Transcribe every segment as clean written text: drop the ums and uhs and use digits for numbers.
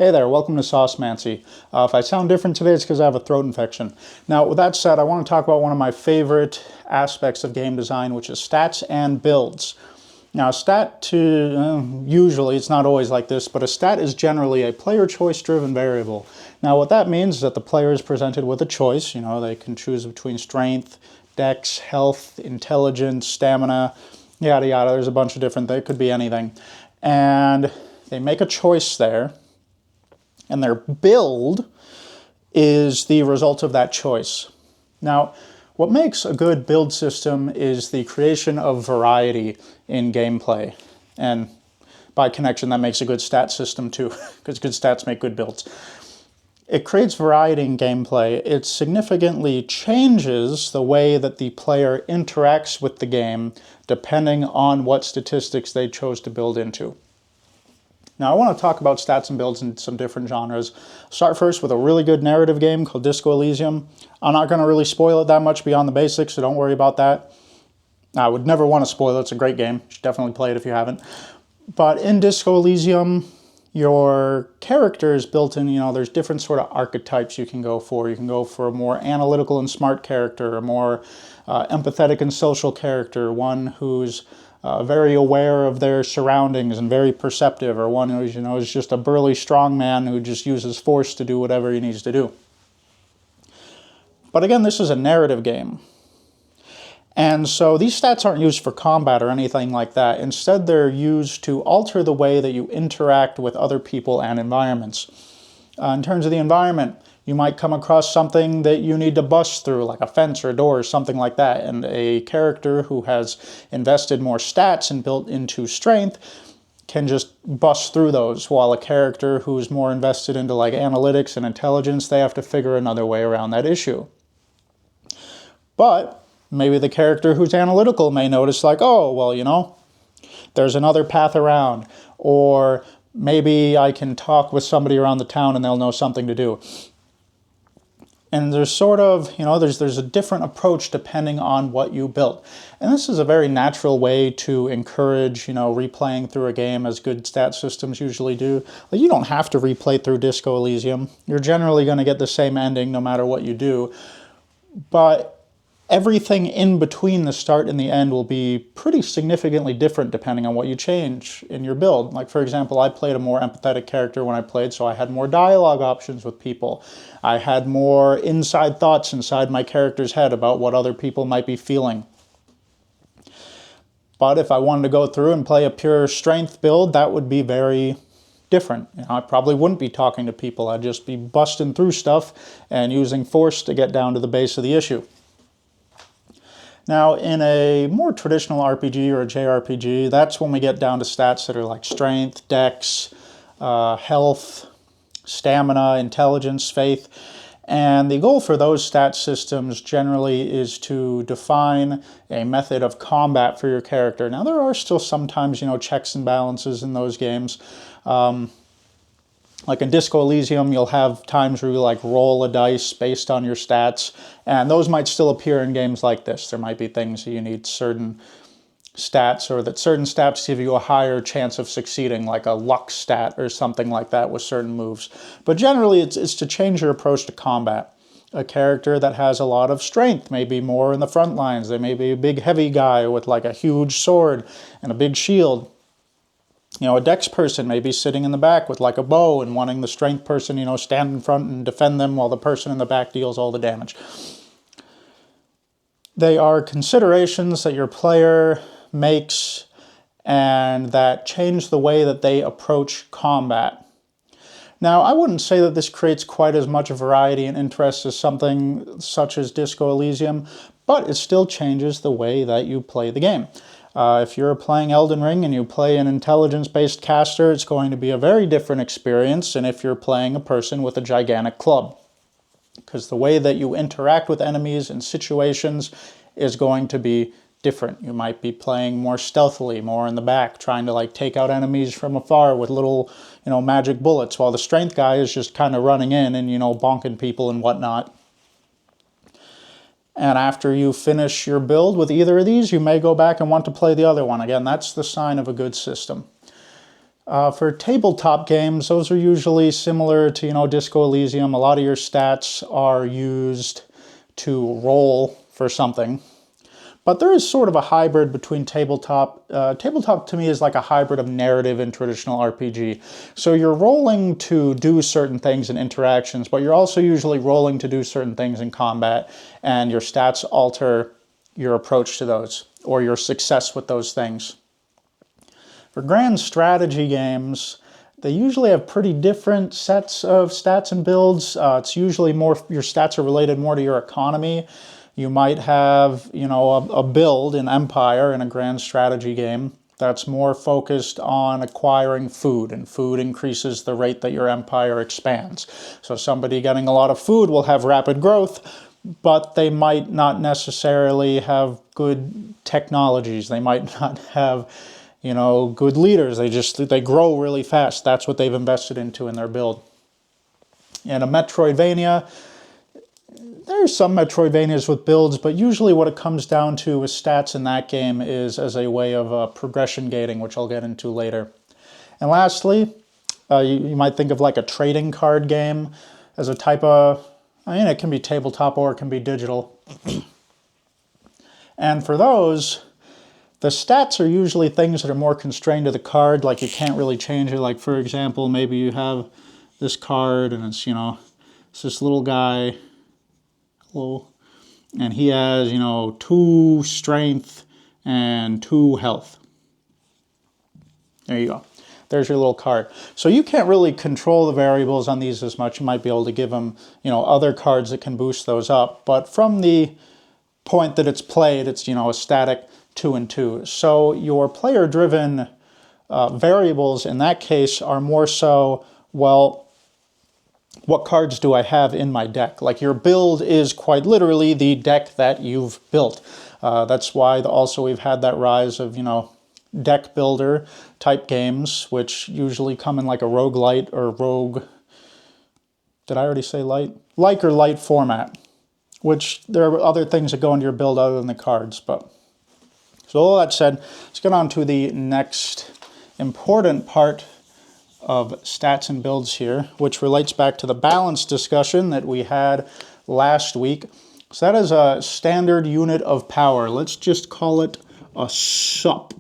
Hey there, welcome to Saucemancy. If I sound different today, it's because I have a throat infection. Now, with that said, I want to talk about one of my favorite aspects of game design, which is stats and builds. Now, usually, it's not always like this, but a stat is generally a player choice-driven variable. Now, what that means is that the player is presented with a choice. They can choose between strength, dex, health, intelligence, stamina, yada yada. There's a bunch of different things. It could be anything. And they make a choice there. And their build is the result of that choice. Now, what makes a good build system is the creation of variety in gameplay. And by connection, that makes a good stat system too, because good stats make good builds. It creates variety in gameplay. It significantly changes the way that the player interacts with the game, depending on what statistics they chose to build into. Now, I want to talk about stats and builds in some different genres. Start first with a really good narrative game called Disco Elysium. I'm not going to really spoil it that much beyond the basics, so don't worry about that. I would never want to spoil it. It's a great game. You should definitely play it if you haven't. But in Disco Elysium, your character is built in, there's different sort of archetypes you can go for. You can go for a more analytical and smart character, a more empathetic and social character, one who's very aware of their surroundings and very perceptive, or one who's, is just a burly strong man who just uses force to do whatever he needs to do. But again, this is a narrative game. And so these stats aren't used for combat or anything like that. Instead, they're used to alter the way that you interact with other people and environments. In terms of the environment, you might come across something that you need to bust through, like a fence or a door or something like that. And a character who has invested more stats and built into strength can just bust through those, while a character who's more invested into like analytics and intelligence, they have to figure another way around that issue. But maybe the character who's analytical may notice like, oh, well, there's another path around, or maybe I can talk with somebody around the town and they'll know something to do. And there's sort of, there's a different approach depending on what you built. And this is a very natural way to encourage, replaying through a game, as good stat systems usually do. Like, you don't have to replay through Disco Elysium. You're generally going to get the same ending no matter what you do. But everything in between the start and the end will be pretty significantly different depending on what you change in your build. Like, for example, I played a more empathetic character when I played, so I had more dialogue options with people. I had more inside thoughts inside my character's head about what other people might be feeling. But if I wanted to go through and play a pure strength build, that would be very different. I probably wouldn't be talking to people. I'd just be busting through stuff and using force to get down to the base of the issue. Now, in a more traditional RPG or a JRPG, that's when we get down to stats that are like strength, dex, health, stamina, intelligence, faith. And the goal for those stat systems generally is to define a method of combat for your character. Now, there are still sometimes, checks and balances in those games. Like in Disco Elysium, you'll have times where you roll a dice based on your stats, and those might still appear in games like this. There might be things that you need certain stats, or that certain stats give you a higher chance of succeeding, like a luck stat or something like that with certain moves. But generally, it's to change your approach to combat. A character that has a lot of strength may be more in the front lines. They may be a big heavy guy with like a huge sword and a big shield. A dex person may be sitting in the back with like a bow and wanting the strength person, stand in front and defend them while the person in the back deals all the damage. They are considerations that your player makes and that change the way that they approach combat. Now, I wouldn't say that this creates quite as much variety and interest as something such as Disco Elysium, but it still changes the way that you play the game. If you're playing Elden Ring and you play an intelligence-based caster, it's going to be a very different experience than if you're playing a person with a gigantic club. Because the way that you interact with enemies and situations is going to be different. You might be playing more stealthily, more in the back, trying to take out enemies from afar with little, magic bullets, while the strength guy is just kind of running in and, bonking people and whatnot. And after you finish your build with either of these, you may go back and want to play the other one. Again, that's the sign of a good system. For tabletop games, those are usually similar to, Disco Elysium. A lot of your stats are used to roll for something. But there is sort of a hybrid between tabletop. Tabletop to me is like a hybrid of narrative and traditional RPG. So you're rolling to do certain things in interactions, but you're also usually rolling to do certain things in combat, and your stats alter your approach to those, or your success with those things. For grand strategy games, they usually have pretty different sets of stats and builds. It's usually more, your stats are related more to your economy. You might have, a build in Empire in a grand strategy game that's more focused on acquiring food, and food increases the rate that your empire expands. So somebody getting a lot of food will have rapid growth, but they might not necessarily have good technologies. They might not have, good leaders. They grow really fast. That's what they've invested into in their build. In a Metroidvania, there's some Metroidvanias with builds, but usually what it comes down to with stats in that game is as a way of progression gating, which I'll get into later. And lastly, you might think of like a trading card game as a type of, it can be tabletop or it can be digital. And for those, the stats are usually things that are more constrained to the card, like you can't really change it. Like, for example, maybe you have this card and it's, it's this little guy, and he has, 2 strength and 2 health. There you go. There's your little card. So you can't really control the variables on these as much. You might be able to give them, other cards that can boost those up. But from the point that it's played, it's, a static 2 and 2. So your player-driven variables in that case are more so, well, what cards do I have in my deck? Like, your build is quite literally the deck that you've built. That's why also we've had that rise of, deck builder type games, which usually come in like a roguelite or rogue, did I already say light? Like or light format, which there are other things that go into your build other than the cards. But so all that said, let's get on to the next important part of stats and builds here, which relates back to the balance discussion that we had last week. So that is a standard unit of power. Let's just call it a SUP.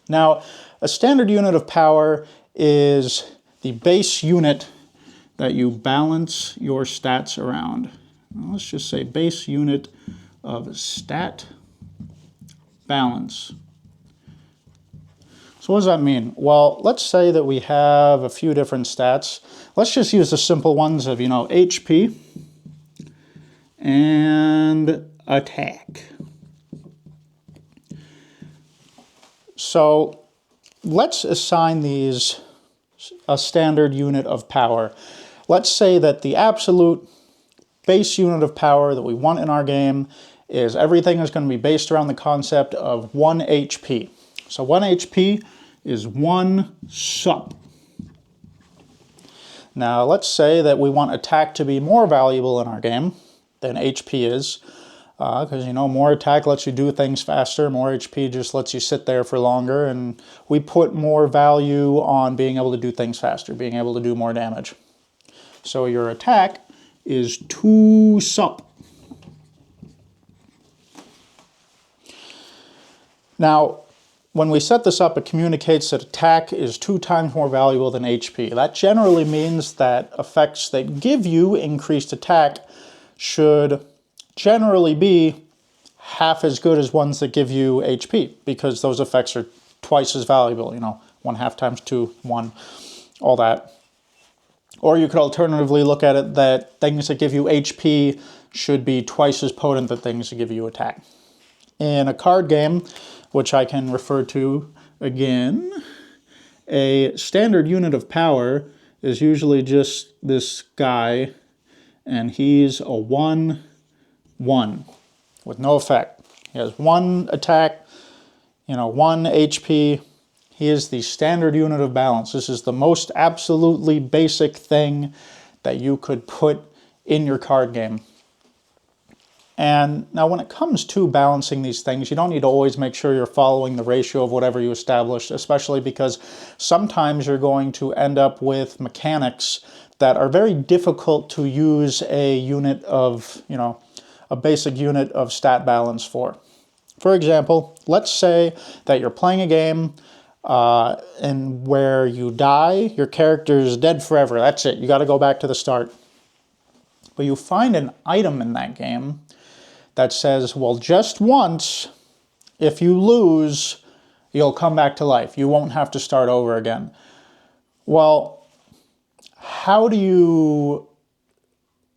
Now, a standard unit of power is the base unit that you balance your stats around. Now, let's just say base unit of stat balance. So what does that mean? Well, let's say that we have a few different stats. Let's just use the simple ones of, HP and attack. So let's assign these a standard unit of power. Let's say that the absolute base unit of power that we want in our game is everything is going to be based around the concept of 1 HP. So 1 HP is 1 SUP. Now let's say that we want attack to be more valuable in our game than HP is, because more attack lets you do things faster, more HP just lets you sit there for longer, and we put more value on being able to do things faster, being able to do more damage. So your attack is 2 SUP. Now, when we set this up, it communicates that attack is 2 times more valuable than HP. That generally means that effects that give you increased attack should generally be half as good as ones that give you HP, because those effects are twice as valuable, 1/2 times 2, 1, all that. Or you could alternatively look at it that things that give you HP should be twice as potent than things that give you attack. In a card game, which I can refer to again, a standard unit of power is usually just this guy, and he's a 1/1 with no effect. He has 1 attack, 1 HP. He is the standard unit of balance. This is the most absolutely basic thing that you could put in your card game. And now when it comes to balancing these things, you don't need to always make sure you're following the ratio of whatever you established, especially because sometimes you're going to end up with mechanics that are very difficult to use a unit of, a basic unit of stat balance for. For example, let's say that you're playing a game and where you die, your character is dead forever. That's it. You got to go back to the start. But you find an item in that game that says, well, just once, if you lose, you'll come back to life. You won't have to start over again. Well, how do you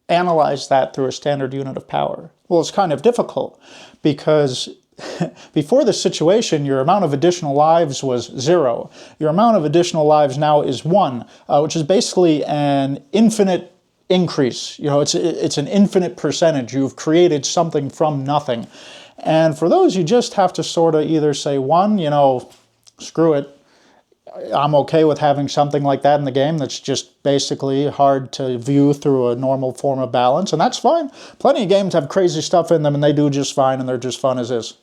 analyze that through a standard unit of power? Well, it's kind of difficult because before this situation, your amount of additional lives was 0. Your amount of additional lives now is 1, which is basically an infinite increase. It's an infinite percentage. You've created something from nothing. And for those, you just have to sort of either say, one, screw it. I'm okay with having something like that in the game that's just basically hard to view through a normal form of balance, and that's fine. Plenty of games have crazy stuff in them, and they do just fine, and they're just fun as is.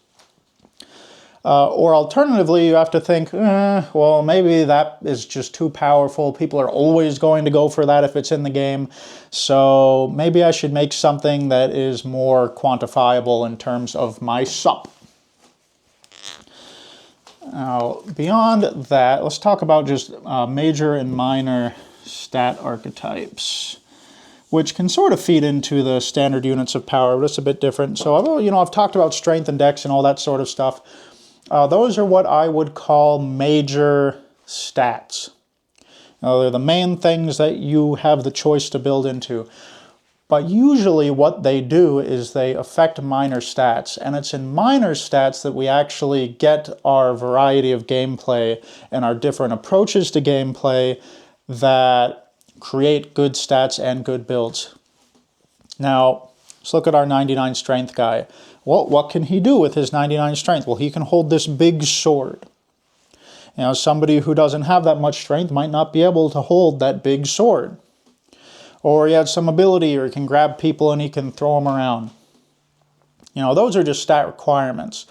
Or alternatively, you have to think, well, maybe that is just too powerful. People are always going to go for that if it's in the game. So maybe I should make something that is more quantifiable in terms of my sup. Now, beyond that, let's talk about just major and minor stat archetypes, which can sort of feed into the standard units of power, but it's a bit different. So, I've talked about strength and dex and all that sort of stuff. Those are what I would call major stats. They're the main things that you have the choice to build into. But usually what they do is they affect minor stats. And it's in minor stats that we actually get our variety of gameplay and our different approaches to gameplay that create good stats and good builds. Now, let's look at our 99 strength guy. Well, what can he do with his 99 strength? Well, he can hold this big sword. Somebody who doesn't have that much strength might not be able to hold that big sword. Or he has some ability, or he can grab people and he can throw them around. Those are just stat requirements.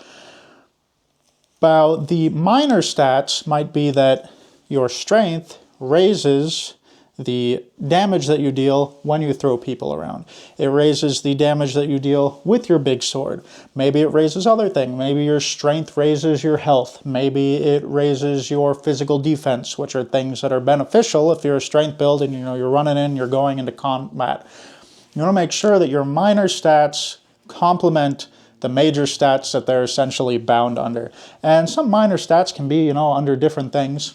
But the minor stats might be that your strength raises the damage that you deal when you throw people around. It raises the damage that you deal with your big sword. Maybe it raises other things. Maybe your strength raises your health. Maybe it raises your physical defense, which are things that are beneficial if you're a strength build and you're running in, you're going into combat. You want to make sure that your minor stats complement the major stats that they're essentially bound under. And some minor stats can be, under different things.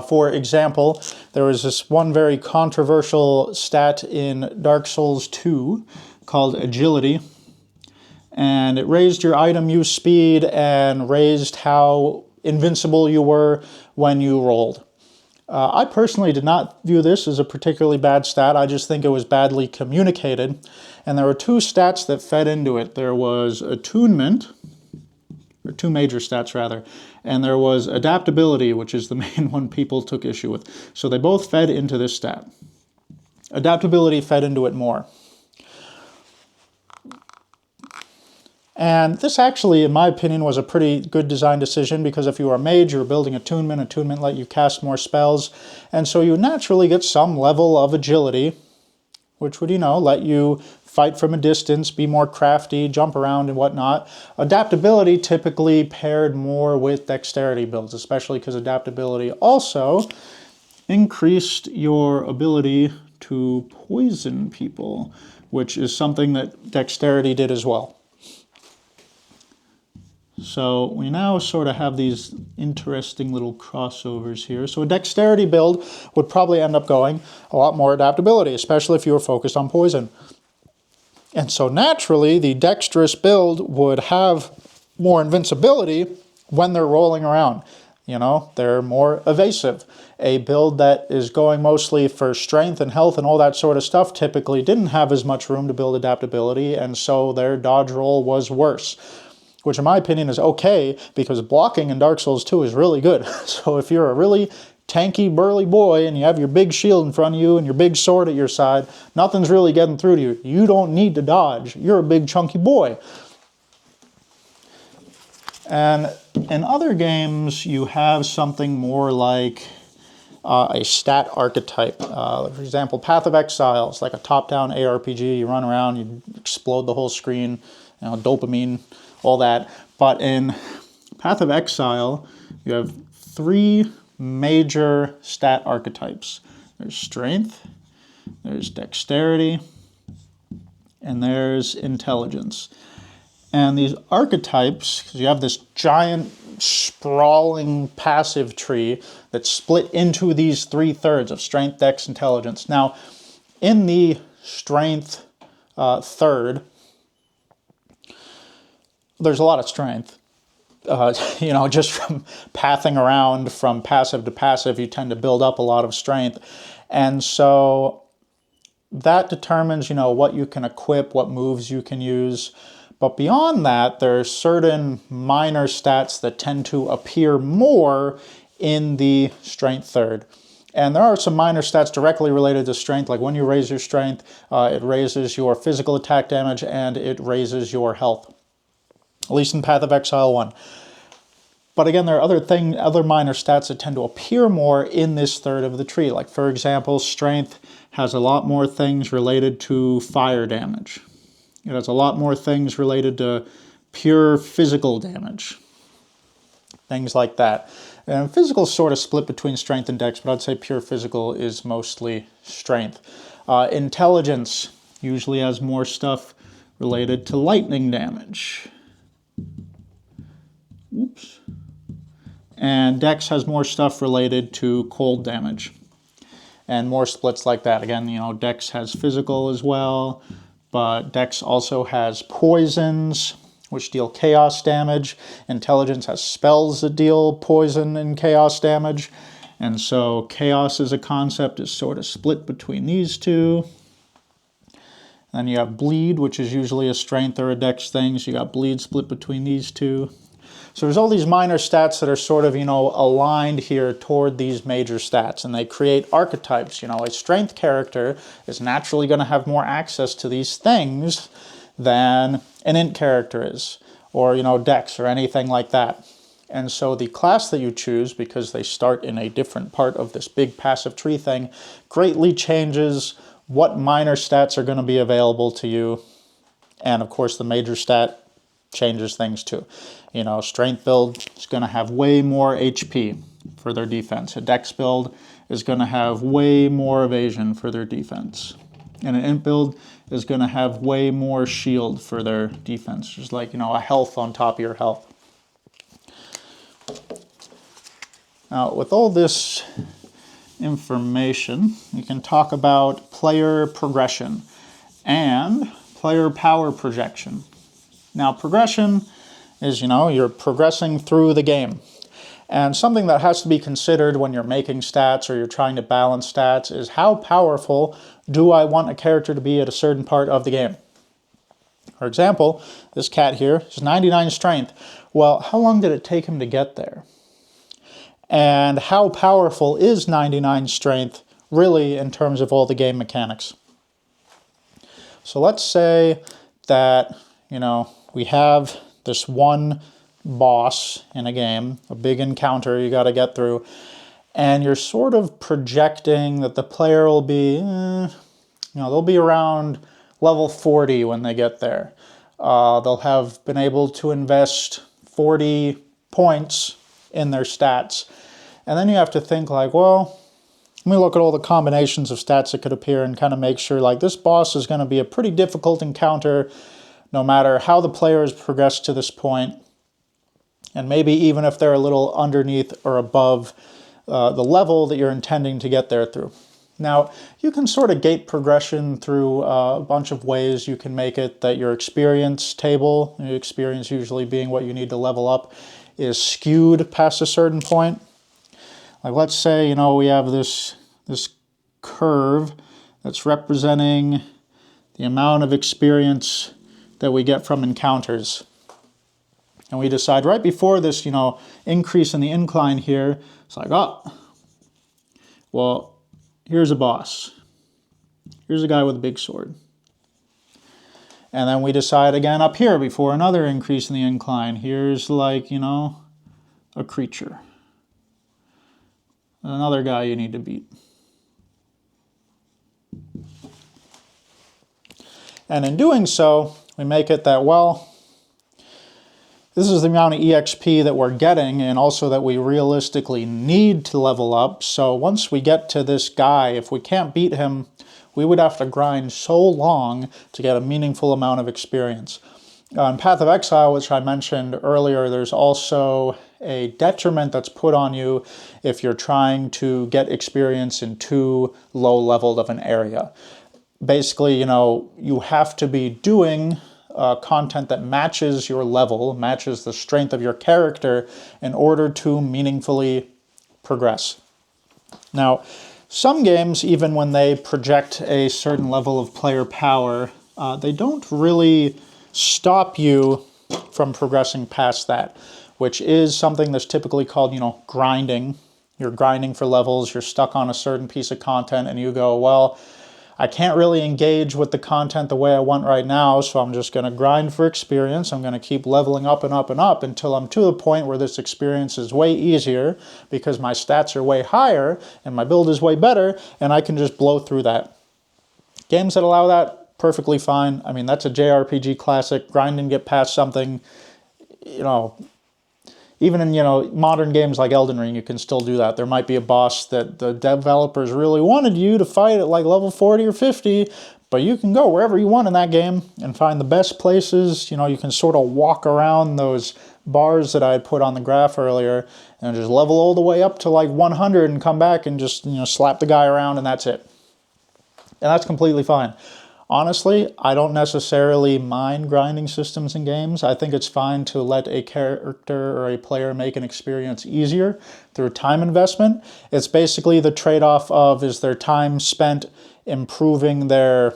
For example, there was this one very controversial stat in Dark Souls 2 called Agility, and it raised your item use speed and raised how invincible you were when you rolled. I personally did not view this as a particularly bad stat. I just think it was badly communicated, and there were two stats that fed into it. There was attunement, or two major stats rather, and there was adaptability, which is the main one people took issue with. So they both fed into this stat. Adaptability fed into it more. And this actually, in my opinion, was a pretty good design decision, because if you were a mage, you were building attunement. Attunement let you cast more spells, and so you naturally get some level of agility, which would, let you fight from a distance, be more crafty, jump around and whatnot. Adaptability typically paired more with dexterity builds, especially because adaptability also increased your ability to poison people, which is something that dexterity did as well. So we now sort of have these interesting little crossovers here. So a dexterity build would probably end up going a lot more adaptability, especially if you were focused on poison. And so naturally, the dexterous build would have more invincibility when they're rolling around. They're more evasive. A build that is going mostly for strength and health and all that sort of stuff typically didn't have as much room to build adaptability, and so their dodge roll was worse. Which in my opinion is okay, because blocking in Dark Souls 2 is really good. So if you're a really tanky, burly boy and you have your big shield in front of you and your big sword at your side, nothing's really getting through to you. You don't need to dodge. You're a big, chunky boy. And in other games, you have something more like a stat archetype. For example, Path of Exile is like a top-down ARPG. You run around, you explode the whole screen, you know, dopamine, all that. But in Path of Exile, you have 3 major stat archetypes. There's Strength, there's Dexterity, and there's Intelligence. And these archetypes, because you have this giant, sprawling passive tree that's split into these 3/3 of Strength, Dex, Intelligence. Now, in the Strength third, there's a lot of strength. You know, just from pathing around from passive to passive, you tend to build up a lot of strength. And so that determines, you know, what you can equip, what moves you can use. But beyond that, there are certain minor stats that tend to appear more in the Strength third. And there are some minor stats directly related to strength, like when you raise your strength, it raises your physical attack damage and it raises your health, at least in Path of Exile 1. But again, there are other minor stats that tend to appear more in this third of the tree. Like, for example, Strength has a lot more things related to fire damage. It has a lot more things related to pure physical damage. Things like that. And physical is sort of split between Strength and Dex, but I'd say pure physical is mostly Strength. Intelligence usually has more stuff related to lightning damage. Oops. And Dex has more stuff related to cold damage. And more splits like that. Again, you know, Dex has physical as well, but Dex also has poisons, which deal chaos damage. Intelligence has spells that deal poison and chaos damage. And so chaos as a concept is sort of split between these two. Then you have bleed, which is usually a strength or a dex thing. So you got bleed split between these two. So there's all these minor stats that are sort of, you know, aligned here toward these major stats, and they create archetypes. You know, a strength character is naturally going to have more access to these things than an int character is, or, you know, dex or anything like that. And so the class that you choose, because they start in a different part of this big passive tree thing, greatly changes what minor stats are going to be available to you. And of course, the major stat changes things too. You know, strength build is going to have way more HP for their defense. A dex build is going to have way more evasion for their defense. And an int build is going to have way more shield for their defense. Just like, you know, a health on top of your health. Now, with all this information, we can talk about player progression and player power projection. Now, progression is, you know, you're progressing through the game. And something that has to be considered when you're making stats or you're trying to balance stats is how powerful do I want a character to be at a certain part of the game? For example, this cat here is 99 strength. Well, how long did it take him to get there? And how powerful is 99 strength really in terms of all the game mechanics? So let's say that, you know, we have this one boss in a game, a big encounter you got to get through, and you're sort of projecting that the player will be, you know, they'll be around level 40 when they get there. They'll have been able to invest 40 points in their stats. And then you have to think like, well, let me look at all the combinations of stats that could appear and kind of make sure like this boss is going to be a pretty difficult encounter no matter how the player has progressed to this point. And maybe even if they're a little underneath or above the level that you're intending to get there through. Now, you can sort of gate progression through a bunch of ways. You can make it that your experience table, your experience usually being what you need to level up, is skewed past a certain point. Like let's say, you know, we have this curve that's representing the amount of experience that we get from encounters. And we decide right before this, you know, increase in the incline here, it's like, oh, Well, here's a boss. Here's a guy with a big sword. And then we decide again up here before another increase in the incline. Here's like, you know, a creature. Another guy you need to beat. And in doing so, we make it that, well, this is the amount of EXP that we're getting and also that we realistically need to level up. So once we get to this guy, if we can't beat him, we would have to grind so long to get a meaningful amount of experience. In Path of Exile, which I mentioned earlier, there's also a detriment that's put on you if you're trying to get experience in too low leveled of an area. Basically, you know, you have to be doing content that matches your level, matches the strength of your character in order to meaningfully progress. Now, some games, even when they project a certain level of player power, they don't really stop you from progressing past that, which is something that's typically called, you know, grinding. You're grinding for levels, you're stuck on a certain piece of content, and you go, well, I can't really engage with the content the way I want right now, so I'm just going to grind for experience. I'm going to keep leveling up and up and up until I'm to the point where this experience is way easier because my stats are way higher and my build is way better, and I can just blow through that. Games that allow that, perfectly fine. I mean, that's a JRPG classic. Grind and get past something, you know. Even in, you know, modern games like Elden Ring, you can still do that. There might be a boss that the developers really wanted you to fight at like level 40 or 50, but you can go wherever you want in that game and find the best places. You know, you can sort of walk around those bars that I had put on the graph earlier and just level all the way up to like 100 and come back and just, you know, slap the guy around and that's it. And that's completely fine. Honestly, I don't necessarily mind grinding systems in games. I think it's fine to let a character or a player make an experience easier through time investment. It's basically the trade-off of, is their time spent improving their,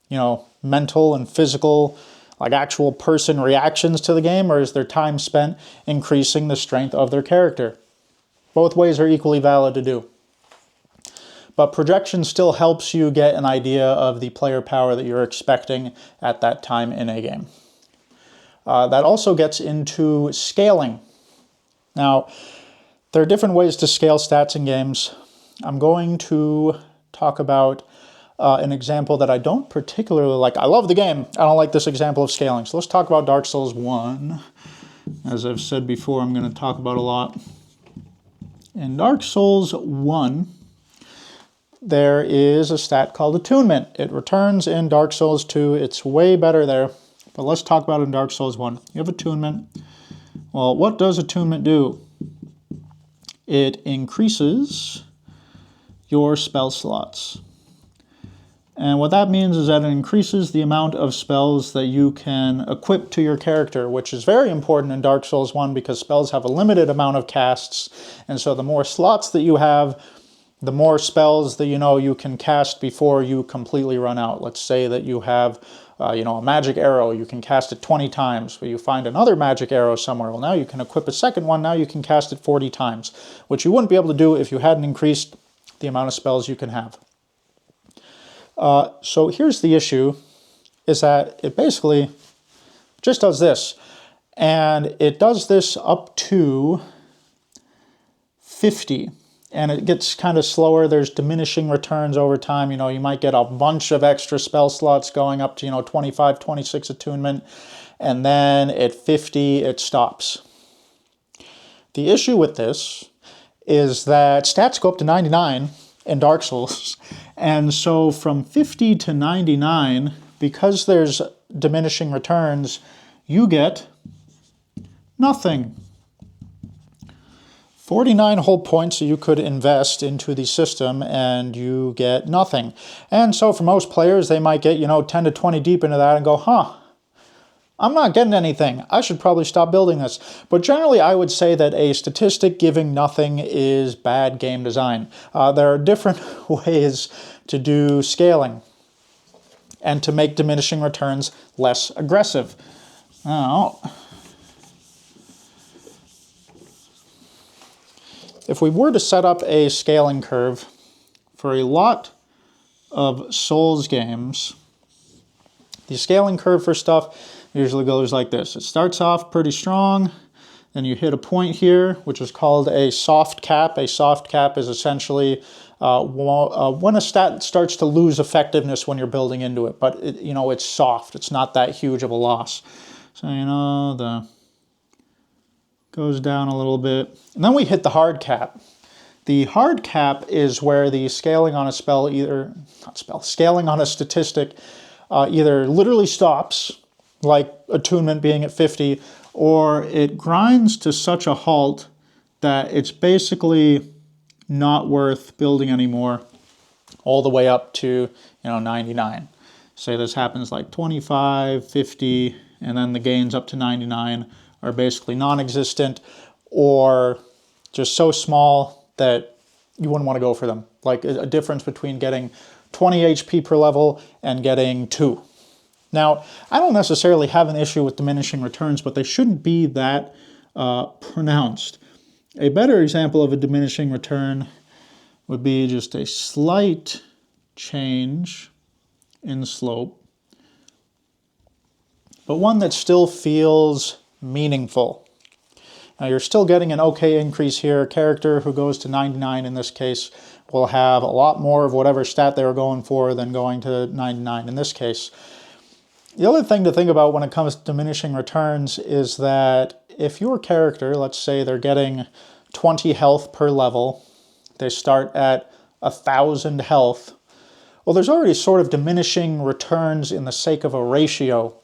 you know, mental and physical, like actual person reactions to the game, or is their time spent increasing the strength of their character? Both ways are equally valid to do. But projection still helps you get an idea of the player power that you're expecting at that time in a game. That also gets into scaling. Now, there are different ways to scale stats in games. I'm going to talk about an example that I don't particularly like. I love the game. I don't like this example of scaling. So let's talk about Dark Souls 1. As I've said before, I'm going to talk about a lot. In Dark Souls 1, there is a stat called Attunement. It returns in Dark Souls 2. It's way better there. But let's talk about it in Dark Souls 1. You have Attunement. Well, what does Attunement do? It increases your spell slots. And what that means is that it increases the amount of spells that you can equip to your character, which is very important in Dark Souls 1 because spells have a limited amount of casts. And so the more slots that you have, the more spells that you can cast before you completely run out. Let's say that you have a magic arrow, you can cast it 20 times, but you find another magic arrow somewhere. Well, now you can equip a second one, now you can cast it 40 times, which you wouldn't be able to do if you hadn't increased the amount of spells you can have. So here's the issue, is that it basically just does this. And it does this up to 50. And it gets kind of slower. There's diminishing returns over time. You might get a bunch of extra spell slots going up to, 25, 26 attunement. And then at 50, it stops. The issue with this is that stats go up to 99 in Dark Souls. And so from 50 to 99, because there's diminishing returns, you get nothing. 49 whole points that you could invest into the system and you get nothing. And so for most players, they might get, 10 to 20 deep into that and go, I'm not getting anything. I should probably stop building this. But generally, I would say that a statistic giving nothing is bad game design. There are different ways to do scaling and to make diminishing returns less aggressive. Now, if we were to set up a scaling curve for a lot of Souls games, the scaling curve for stuff usually goes like this. It starts off pretty strong, then you hit a point here, which is called a soft cap. A soft cap is essentially when a stat starts to lose effectiveness when you're building into it, but it's soft. It's not that huge of a loss. So, the goes down a little bit. And then we hit the hard cap. The hard cap is where the scaling on a scaling on a statistic either literally stops, like attunement being at 50, or it grinds to such a halt that it's basically not worth building anymore, all the way up to 99. Say this happens like 25, 50, and then the gains up to 99 are basically non-existent or just so small that you wouldn't want to go for them. Like a difference between getting 20 HP per level and getting 2. Now, I don't necessarily have an issue with diminishing returns, but they shouldn't be that pronounced. A better example of a diminishing return would be just a slight change in slope, but one that still feels meaningful. Now you're still getting an okay increase here. A character who goes to 99 in this case will have a lot more of whatever stat they were going for than going to 99 in this case. The other thing to think about when it comes to diminishing returns is that if your character, let's say they're getting 20 health per level, they start at 1,000 health, well, there's already sort of diminishing returns in the sake of a ratio,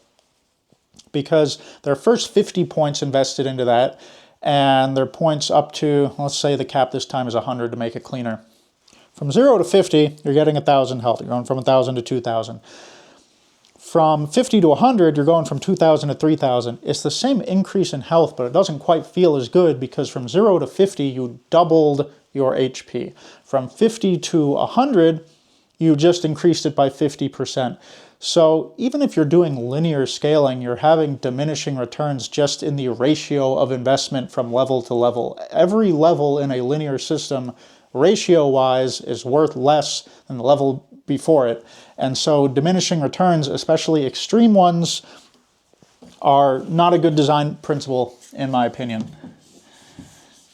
because their first 50 points invested into that, and their points up to, let's say the cap this time is 100 to make it cleaner. From 0 to 50, you're getting 1,000 health. You're going from 1,000 to 2,000. From 50 to 100, you're going from 2,000 to 3,000. It's the same increase in health, but it doesn't quite feel as good because from 0 to 50, you doubled your HP. From 50 to 100, you just increased it by 50%. So even if you're doing linear scaling, you're having diminishing returns just in the ratio of investment from level to level. Every level in a linear system, ratio-wise, is worth less than the level before it. And so diminishing returns, especially extreme ones, are not a good design principle, in my opinion.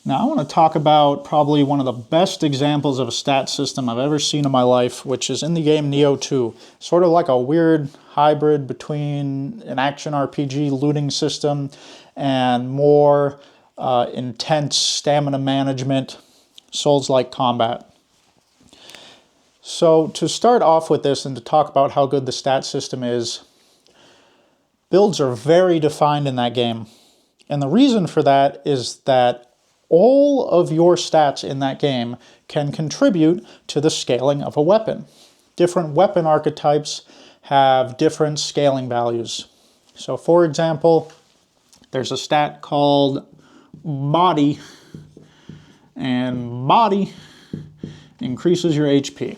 Now I want to talk about probably one of the best examples of a stat system I've ever seen in my life, which is in the game Nioh 2. Sort of like a weird hybrid between an action RPG looting system and more intense stamina management, Souls-like combat. So to start off with this and to talk about how good the stat system is, builds are very defined in that game. And the reason for that is that all of your stats in that game can contribute to the scaling of a weapon. Different weapon archetypes have different scaling values. So for example, there's a stat called body, and body increases your HP.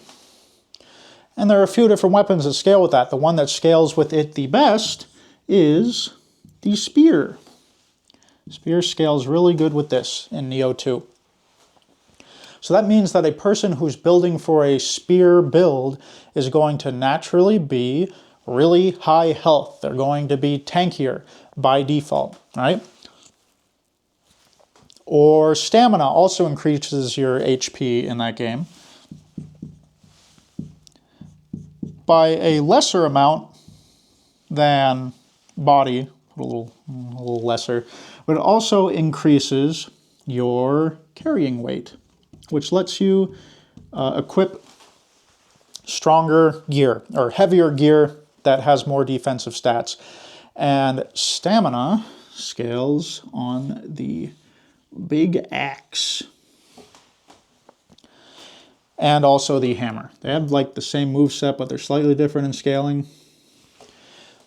And there are a few different weapons that scale with that. The one that scales with it the best is the spear. Spear scales really good with this in Nioh 2. So that means that a person who's building for a spear build is going to naturally be really high health. They're going to be tankier by default, right? Or stamina also increases your HP in that game by a lesser amount than body, a little lesser, but it also increases your carrying weight, which lets you equip stronger gear, or heavier gear that has more defensive stats. And stamina scales on the big axe. And also the hammer. They have like the same moveset, but they're slightly different in scaling.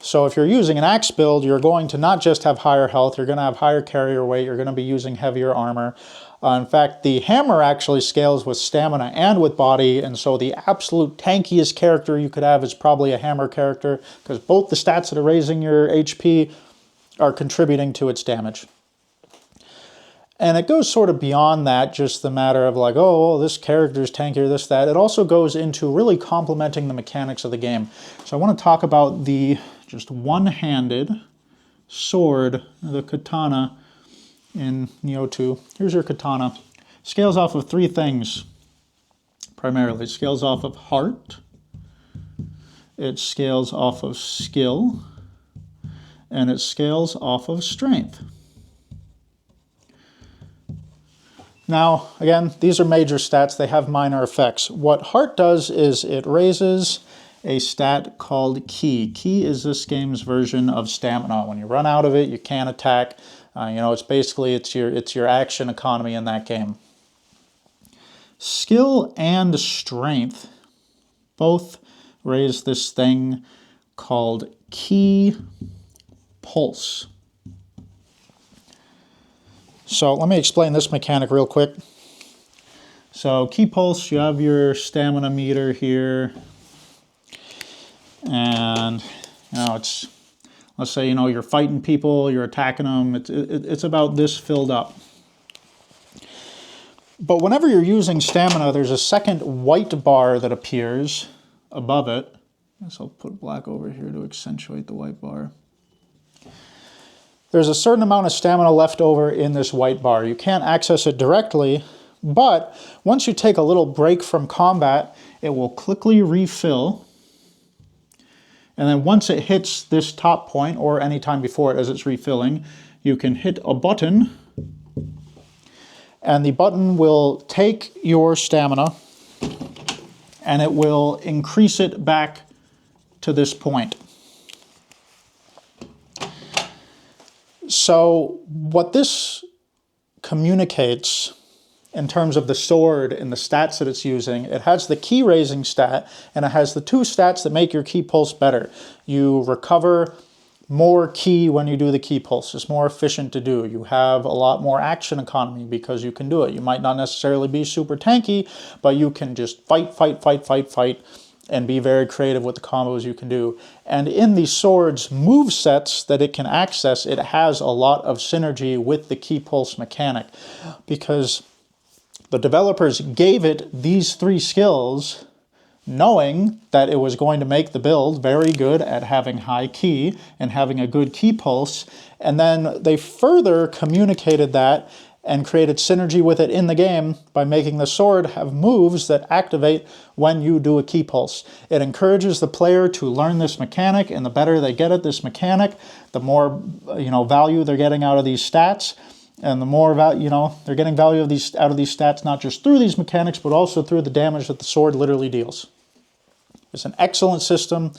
So if you're using an axe build, you're going to not just have higher health, you're going to have higher carrier weight, you're going to be using heavier armor. In fact, the hammer actually scales with stamina and with body, and so the absolute tankiest character you could have is probably a hammer character, because both the stats that are raising your HP are contributing to its damage. And it goes sort of beyond that, just the matter of like, oh, well, this character's tankier, this, that. It also goes into really complementing the mechanics of the game. So I want to talk about the just one-handed sword, the katana in Nioh 2. Here's your katana. Scales off of three things, primarily. It scales off of heart, it scales off of skill, and it scales off of strength. Now, again, these are major stats. They have minor effects. What heart does is it raises a stat called ki. Ki is this game's version of stamina. When you run out of it, you can't attack. You know, it's basically it's your action economy in that game. Skill and strength both raise this thing called ki pulse. So let me explain this mechanic real quick. So ki pulse, you have your stamina meter here, and you know it's, let's say, you know, you're fighting people, you're attacking them. It's about this filled up. But whenever you're using stamina, there's a second white bar that appears above it. I guess I'll put black over here to accentuate the white bar. There's a certain amount of stamina left over in this white bar. You can't access it directly, but once you take a little break from combat, it will quickly refill. And then once it hits this top point, or any time before it as it's refilling, you can hit a button, and the button will take your stamina and it will increase it back to this point. So what this communicates in terms of the sword and the stats that it's using, it has the ki raising stat, and it has the two stats that make your ki pulse better. You recover more ki when you do the ki pulse. It's more efficient to do. You have a lot more action economy because you can do it. You might not necessarily be super tanky, but you can just fight, and be very creative with the combos you can do. And in the sword's move sets that it can access, it has a lot of synergy with the ki pulse mechanic, because the developers gave it these three skills knowing that it was going to make the build very good at having high ki and having a good ki pulse, and then they further communicated that and created synergy with it in the game by making the sword have moves that activate when you do a ki pulse. It encourages the player to learn this mechanic, and the better they get at this mechanic, the more value they're getting out of these stats, and the more they're getting value out of these stats, not just through these mechanics, but also through the damage that the sword literally deals. It's an excellent system.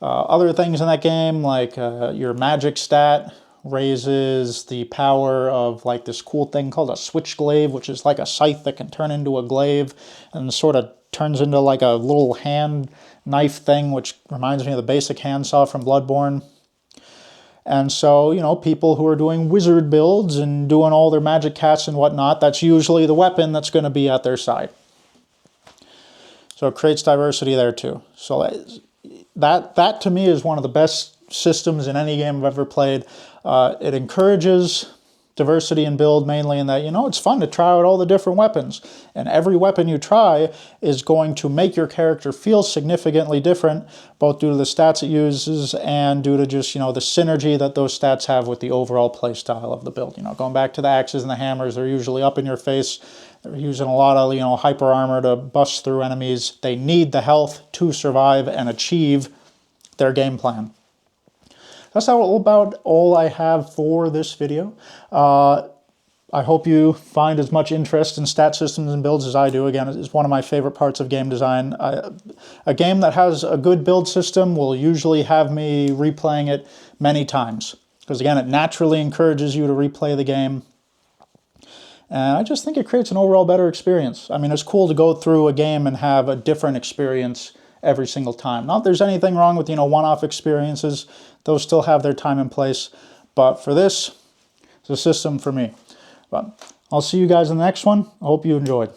Other things in that game, like your magic stat, raises the power of like this cool thing called a switch glaive, which is like a scythe that can turn into a glaive and sort of turns into like a little hand knife thing, which reminds me of the basic handsaw from Bloodborne. And so, people who are doing wizard builds and doing all their magic casts and whatnot, that's usually the weapon that's going to be at their side. So it creates diversity there too. So that to me is one of the best systems in any game I've ever played. It encourages diversity in build, mainly in that, it's fun to try out all the different weapons. And every weapon you try is going to make your character feel significantly different, both due to the stats it uses and due to just, the synergy that those stats have with the overall play style of the build. Going back to the axes and the hammers, they're usually up in your face. They're using a lot of, hyper armor to bust through enemies. They need the health to survive and achieve their game plan. That's about all I have for this video. I hope you find as much interest in stat systems and builds as I do. Again, it's one of my favorite parts of game design. A game that has a good build system will usually have me replaying it many times, because again, it naturally encourages you to replay the game. And I just think it creates an overall better experience. I mean, it's cool to go through a game and have a different experience every single time. Not that there's anything wrong with, one-off experiences. Those still have their time and place. But for this, it's a system for me. But I'll see you guys in the next one. I hope you enjoyed.